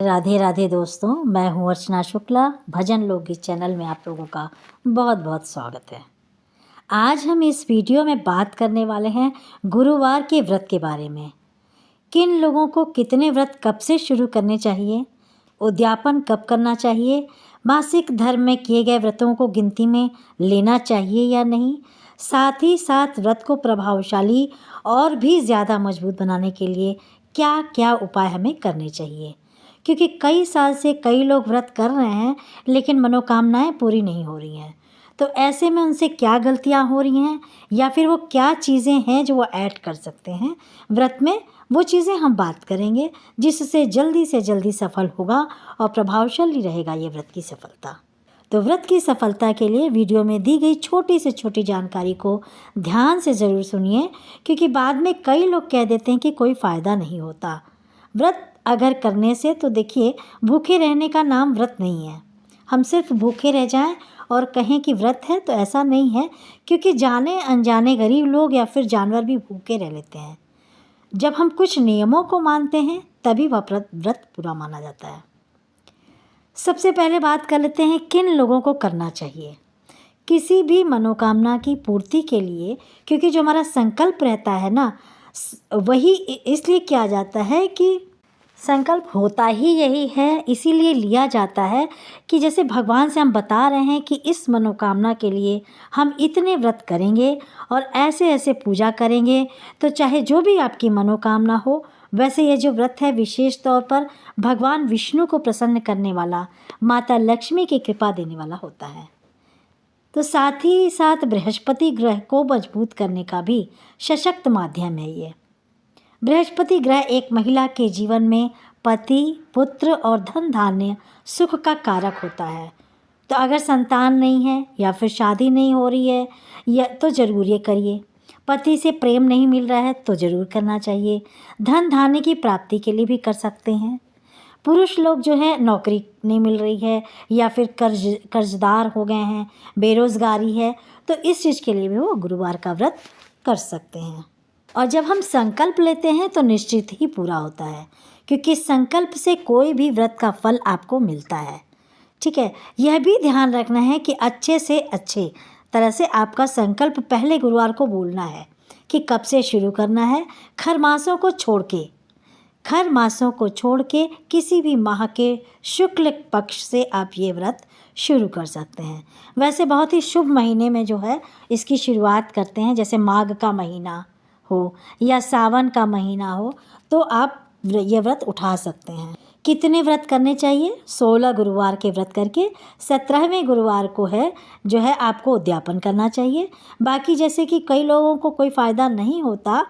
राधे राधे दोस्तों, मैं हूँ अर्चना शुक्ला। भजन लोकगीत चैनल में आप लोगों का बहुत बहुत स्वागत है। आज हम इस वीडियो में बात करने वाले हैं गुरुवार के व्रत के बारे में। किन लोगों को कितने व्रत कब से शुरू करने चाहिए, उद्यापन कब करना चाहिए, मासिक धर्म में किए गए व्रतों को गिनती में लेना चाहिए या नहीं, साथ ही साथ व्रत को प्रभावशाली और भी ज़्यादा मजबूत बनाने के लिए क्या क्या उपाय हमें करने चाहिए। क्योंकि कई साल से कई लोग व्रत कर रहे हैं लेकिन मनोकामनाएं पूरी नहीं हो रही हैं। तो ऐसे में उनसे क्या गलतियां हो रही हैं या फिर वो क्या चीज़ें हैं जो वो ऐड कर सकते हैं व्रत में, वो चीज़ें हम बात करेंगे जिससे जल्दी से जल्दी सफल होगा और प्रभावशाली रहेगा ये व्रत की सफलता। तो व्रत की सफलता के लिए वीडियो में दी गई छोटी से छोटी जानकारी को ध्यान से ज़रूर सुनिए, क्योंकि बाद में कई लोग कह देते हैं कि कोई फ़ायदा नहीं होता व्रत अगर करने से। तो देखिए, भूखे रहने का नाम व्रत नहीं है। हम सिर्फ भूखे रह जाएं और कहें कि व्रत है तो ऐसा नहीं है, क्योंकि जाने अनजाने गरीब लोग या फिर जानवर भी भूखे रह लेते हैं। जब हम कुछ नियमों को मानते हैं तभी वह व्रत पूरा माना जाता है। सबसे पहले बात कर लेते हैं किन लोगों को करना चाहिए किसी भी मनोकामना की पूर्ति के लिए। क्योंकि जो हमारा संकल्प रहता है ना, वही इसलिए किया जाता है कि संकल्प होता ही यही है, इसीलिए लिया जाता है कि जैसे भगवान से हम बता रहे हैं कि इस मनोकामना के लिए हम इतने व्रत करेंगे और ऐसे ऐसे पूजा करेंगे, तो चाहे जो भी आपकी मनोकामना हो। वैसे ये जो व्रत है विशेष तौर पर भगवान विष्णु को प्रसन्न करने वाला, माता लक्ष्मी की कृपा देने वाला होता है। तो साथ ही साथ बृहस्पति ग्रह को मजबूत करने का भी सशक्त माध्यम है ये। बृहस्पति ग्रह एक महिला के जीवन में पति, पुत्र और धन धान्य सुख का कारक होता है। तो अगर संतान नहीं है या फिर शादी नहीं हो रही है या तो ज़रूर ये करिए। पति से प्रेम नहीं मिल रहा है तो ज़रूर करना चाहिए। धन धान्य की प्राप्ति के लिए भी कर सकते हैं। पुरुष लोग जो है नौकरी नहीं मिल रही है या फिर कर्जदार हो गए हैं, बेरोज़गारी है, तो इस चीज़ के लिए भी वो गुरुवार का व्रत कर सकते हैं। और जब हम संकल्प लेते हैं तो निश्चित ही पूरा होता है, क्योंकि संकल्प से कोई भी व्रत का फल आपको मिलता है। ठीक है, यह भी ध्यान रखना है कि अच्छे से अच्छे तरह से आपका संकल्प पहले गुरुवार को बोलना है कि कब से शुरू करना है। खर मासों को छोड़ के किसी भी माह के शुक्ल पक्ष से आप ये व्रत शुरू कर सकते हैं। वैसे बहुत ही शुभ महीने में जो है इसकी शुरुआत करते हैं, जैसे माघ का महीना हो या सावन का महीना हो, तो आप ये व्रत उठा सकते हैं। कितने व्रत करने चाहिए? 16 गुरुवार के व्रत करके 17वें गुरुवार को है जो है आपको उद्यापन करना चाहिए। बाकी जैसे कि कई लोगों को कोई फ़ायदा नहीं होता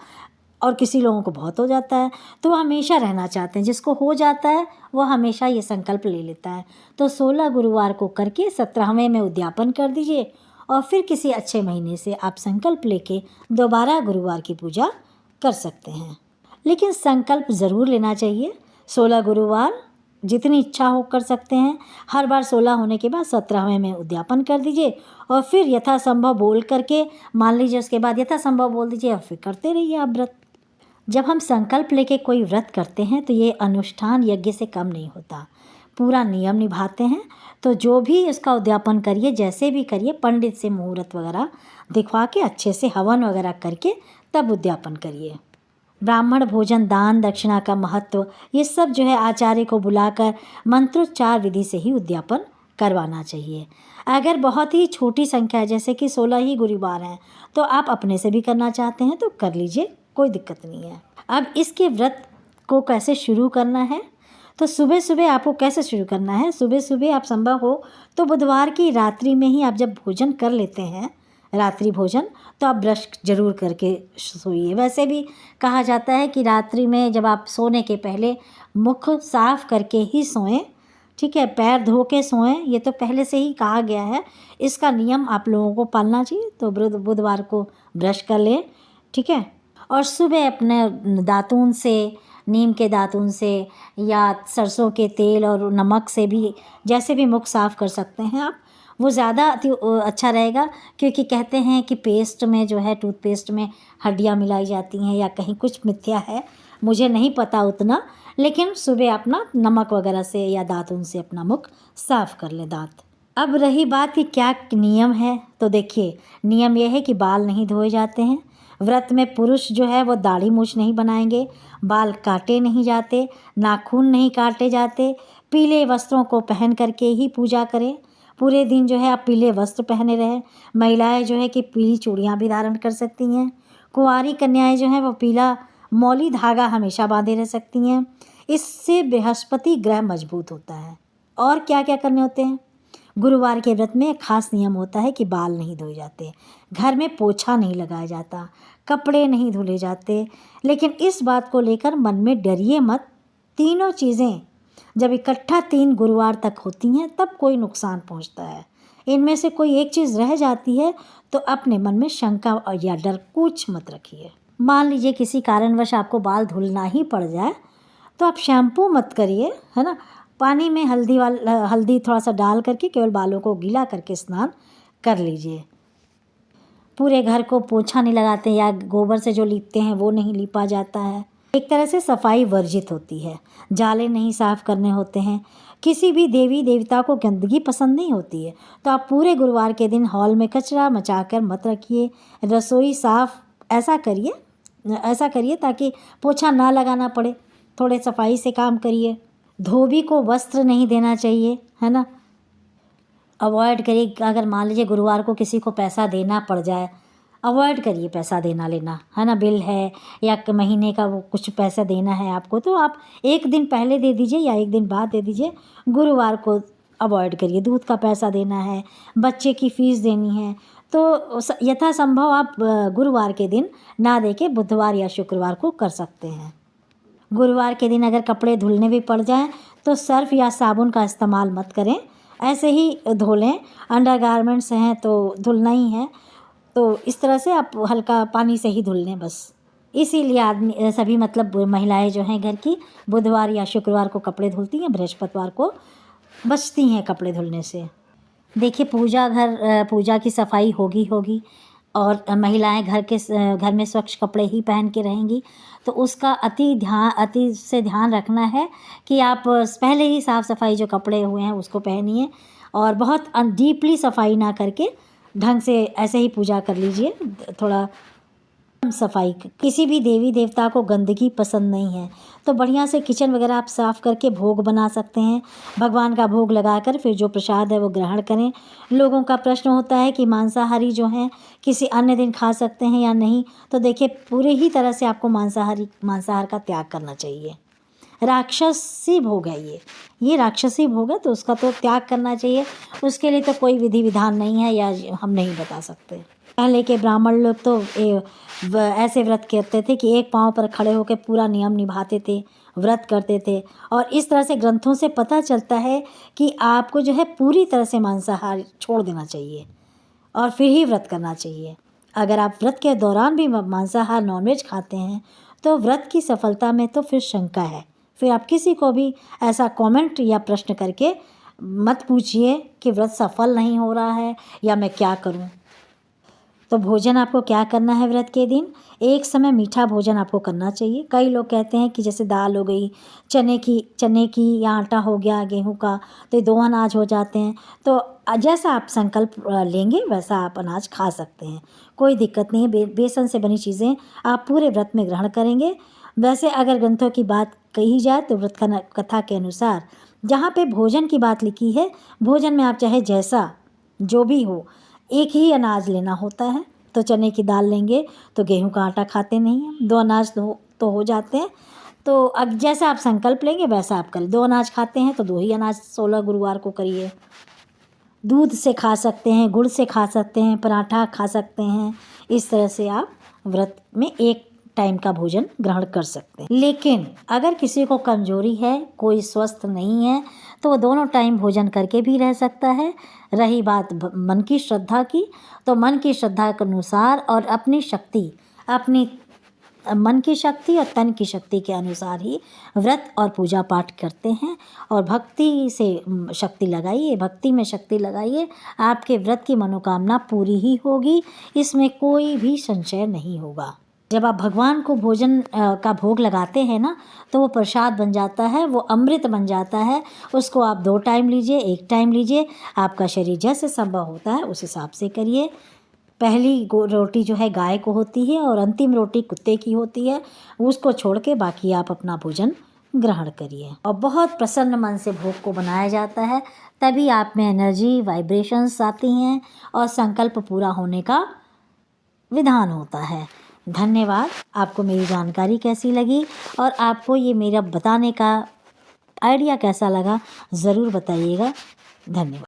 और किसी लोगों को बहुत हो जाता है, तो वो हमेशा रहना चाहते हैं। जिसको हो जाता है वो हमेशा ये संकल्प ले लेता है। तो 16 गुरुवार को करके 17वें में उद्यापन कर दीजिए और फिर किसी अच्छे महीने से आप संकल्प लेके दोबारा गुरुवार की पूजा कर सकते हैं। लेकिन संकल्प ज़रूर लेना चाहिए। 16 गुरुवार जितनी इच्छा हो कर सकते हैं। हर बार 16 होने के बाद 17वें में उद्यापन कर दीजिए और फिर यथासंभव बोल करके, मान लीजिए उसके बाद यथासंभव बोल दीजिए और फिर करते रहिए आप व्रत। जब हम संकल्प लेके कोई व्रत करते हैं तो ये अनुष्ठान यज्ञ से कम नहीं होता, पूरा नियम निभाते हैं। तो जो भी इसका उद्यापन करिए, जैसे भी करिए, पंडित से मुहूर्त वगैरह दिखवा के अच्छे से हवन वगैरह करके तब उद्यापन करिए। ब्राह्मण भोजन, दान दक्षिणा का महत्व, ये सब जो है आचार्य को बुलाकर मंत्रोच्चार विधि से ही उद्यापन करवाना चाहिए। अगर बहुत ही छोटी संख्या है, जैसे कि 16 ही गुरुवार हैं, तो आप अपने से भी करना चाहते हैं तो कर लीजिए, कोई दिक्कत नहीं है। अब इसके व्रत को कैसे शुरू करना है? तो सुबह सुबह आपको कैसे शुरू करना है? सुबह सुबह आप संभव हो तो बुधवार की रात्रि में ही आप जब भोजन कर लेते हैं, रात्रि भोजन, तो आप ब्रश जरूर करके सोइए। वैसे भी कहा जाता है कि रात्रि में जब आप सोने के पहले मुख साफ करके ही सोएं। ठीक है, पैर धो के सोएं, ये तो पहले से ही कहा गया है। इसका नियम आप लोगों को पालना चाहिए। तो बुधवार को ब्रश कर लें, ठीक है, और सुबह अपने दातून से, नीम के दातून से या सरसों के तेल और नमक से भी जैसे भी मुख साफ़ कर सकते हैं आप, वो ज़्यादा अच्छा रहेगा। क्योंकि कहते हैं कि पेस्ट में जो है, टूथपेस्ट में हड्डियाँ मिलाई जाती हैं या कहीं कुछ मिथ्या है, मुझे नहीं पता उतना, लेकिन सुबह अपना नमक वगैरह से या दातुन से अपना मुख साफ कर लें दांत। अब रही बात कि क्या नियम है, तो देखिए नियम यह है कि बाल नहीं धोए जाते हैं। व्रत में पुरुष जो है वो दाढ़ी मूछ नहीं बनाएंगे, बाल काटे नहीं जाते, नाखून नहीं काटे जाते, पीले वस्त्रों को पहन करके ही पूजा करें। पूरे दिन जो है आप पीले वस्त्र पहने रहें। महिलाएं जो है कि पीली चूड़ियाँ भी धारण कर सकती हैं। कुंवारी कन्याएं जो हैं वो पीला मौली धागा हमेशा बांधे रह सकती हैं। इससे बृहस्पति ग्रह मजबूत होता है। और क्या क्या करने होते हैं? गुरुवार के व्रत में एक खास नियम होता है कि बाल नहीं धोए जाते, घर में पोछा नहीं लगाया जाता, कपड़े नहीं धुले जाते। लेकिन इस बात को लेकर मन में डरिए मत। तीनों चीज़ें जब इकट्ठा 3 गुरुवार तक होती हैं तब कोई नुकसान पहुंचता है। इनमें से कोई एक चीज़ रह जाती है तो अपने मन में शंका या डर कुछ मत रखिए। मान लीजिए किसी कारणवश आपको बाल धुलना ही पड़ जाए तो आप शैम्पू मत करिए, है ना। पानी में हल्दी थोड़ा सा डाल करके केवल बालों को गीला करके स्नान कर लीजिए। पूरे घर को पोछा नहीं लगाते या गोबर से जो लीपते हैं वो नहीं लीपा जाता है। एक तरह से सफाई वर्जित होती है। जाले नहीं साफ करने होते हैं। किसी भी देवी देवता को गंदगी पसंद नहीं होती है। तो आप पूरे गुरुवार के दिन हॉल में कचरा मचाकर मत रखिए। रसोई साफ ऐसा करिए ताकि पोछा ना लगाना पड़े। थोड़े सफाई से काम करिए। धोबी को वस्त्र नहीं देना चाहिए, है ना। अवॉइड करिए। अगर मान लीजिए गुरुवार को किसी को पैसा देना पड़ जाए, अवॉइड करिए पैसा देना लेना, है ना। बिल है या महीने का वो कुछ पैसा देना है आपको तो आप एक दिन पहले दे दीजिए या एक दिन बाद दे दीजिए। गुरुवार को अवॉइड करिए। दूध का पैसा देना है, बच्चे की फ़ीस देनी है तो यथासंभव आप गुरुवार के दिन ना दे के बुधवार या शुक्रवार को कर सकते हैं। गुरुवार के दिन अगर कपड़े धुलने भी पड़ जाएं तो सर्फ या साबुन का इस्तेमाल मत करें, ऐसे ही धो लें। अंडरगारमेंट्स हैं तो धुलना ही है, तो इस तरह से आप हल्का पानी से ही धुल लें बस। इसीलिए सभी मतलब महिलाएं जो हैं घर की बुधवार या शुक्रवार को कपड़े धुलती हैं, बृहस्पतिवार को बचती हैं कपड़े धुलने से। देखिए पूजा की सफाई होगी और महिलाएं घर में स्वच्छ कपड़े ही पहन के रहेंगी तो उसका अति से ध्यान रखना है कि आप पहले ही साफ़ सफाई जो कपड़े हुए हैं उसको पहनिए और बहुत डीपली सफाई ना करके ढंग से ऐसे ही पूजा कर लीजिए। थोड़ा सफाई। किसी भी देवी देवता को गंदगी पसंद नहीं है तो बढ़िया से किचन वगैरह आप साफ़ करके भोग बना सकते हैं। भगवान का भोग लगाकर फिर जो प्रसाद है वो ग्रहण करें। लोगों का प्रश्न होता है कि मांसाहारी जो हैं किसी अन्य दिन खा सकते हैं या नहीं, तो देखिए पूरे ही तरह से आपको मांसाहार का त्याग करना चाहिए। राक्षसी भोग है ये राक्षसी भोग है तो उसका तो त्याग करना चाहिए। उसके लिए तो कोई विधि विधान नहीं है या हम नहीं बता सकते। पहले के ब्राह्मण लोग तो ऐसे व्रत करते थे कि एक पाँव पर खड़े होकर पूरा नियम निभाते थे, व्रत करते थे। और इस तरह से ग्रंथों से पता चलता है कि आपको जो है पूरी तरह से मांसाहार छोड़ देना चाहिए और फिर ही व्रत करना चाहिए। अगर आप व्रत के दौरान भी मांसाहार नॉनवेज खाते हैं तो व्रत की सफलता में तो फिर शंका है। फिर आप किसी को भी ऐसा कमेंट या प्रश्न करके मत पूछिए कि व्रत सफल नहीं हो रहा है या मैं क्या करूं। तो भोजन आपको क्या करना है व्रत के दिन? एक समय मीठा भोजन आपको करना चाहिए। कई लोग कहते हैं कि जैसे दाल हो गई, चने की या आटा हो गया गेहूं का, तो ये 2 अनाज हो जाते हैं। तो जैसा आप संकल्प लेंगे वैसा आप अनाज खा सकते हैं, कोई दिक्कत नहीं है। बेसन से बनी चीज़ें आप पूरे व्रत में ग्रहण करेंगे। वैसे अगर ग्रंथों की बात कही जाए तो व्रत कथा के अनुसार जहाँ पे भोजन की बात लिखी है, भोजन में आप चाहे जैसा जो भी हो एक ही अनाज लेना होता है। तो चने की दाल लेंगे तो गेहूं का आटा खाते नहीं हैं, 2 अनाज तो हो जाते हैं। तो अब जैसा आप संकल्प लेंगे वैसा आप करें। 2 अनाज खाते हैं तो 2 ही अनाज 16 गुरुवार को करिए। दूध से खा सकते हैं, गुड़ से खा सकते हैं, पराठा खा सकते हैं। इस तरह से आप व्रत में एक टाइम का भोजन ग्रहण कर सकते हैं। लेकिन अगर किसी को कमजोरी है, कोई स्वस्थ नहीं है, तो वो दोनों टाइम भोजन करके भी रह सकता है। रही बात मन की श्रद्धा की, तो मन की श्रद्धा के अनुसार और अपनी मन की शक्ति और तन की शक्ति के अनुसार ही व्रत और पूजा पाठ करते हैं। और भक्ति से शक्ति लगाइए, भक्ति में शक्ति लगाइए, आपके व्रत की मनोकामना पूरी ही होगी, इसमें कोई भी संशय नहीं होगा। जब आप भगवान को भोजन का भोग लगाते हैं ना, तो वो प्रसाद बन जाता है, वो अमृत बन जाता है। उसको आप 2 टाइम लीजिए, 1 टाइम लीजिए, आपका शरीर जैसे संभव होता है उस हिसाब से करिए। पहली रोटी जो है गाय को होती है और अंतिम रोटी कुत्ते की होती है। उसको छोड़ के बाकी आप अपना भोजन ग्रहण करिए और बहुत प्रसन्न मन से भोग को बनाया जाता है। तभी आप में एनर्जी, वाइब्रेशंस आती हैं और संकल्प पूरा होने का विधान होता है। धन्यवाद। आपको मेरी जानकारी कैसी लगी और आपको ये मेरा बताने का आइडिया कैसा लगा, ज़रूर बताइएगा। धन्यवाद।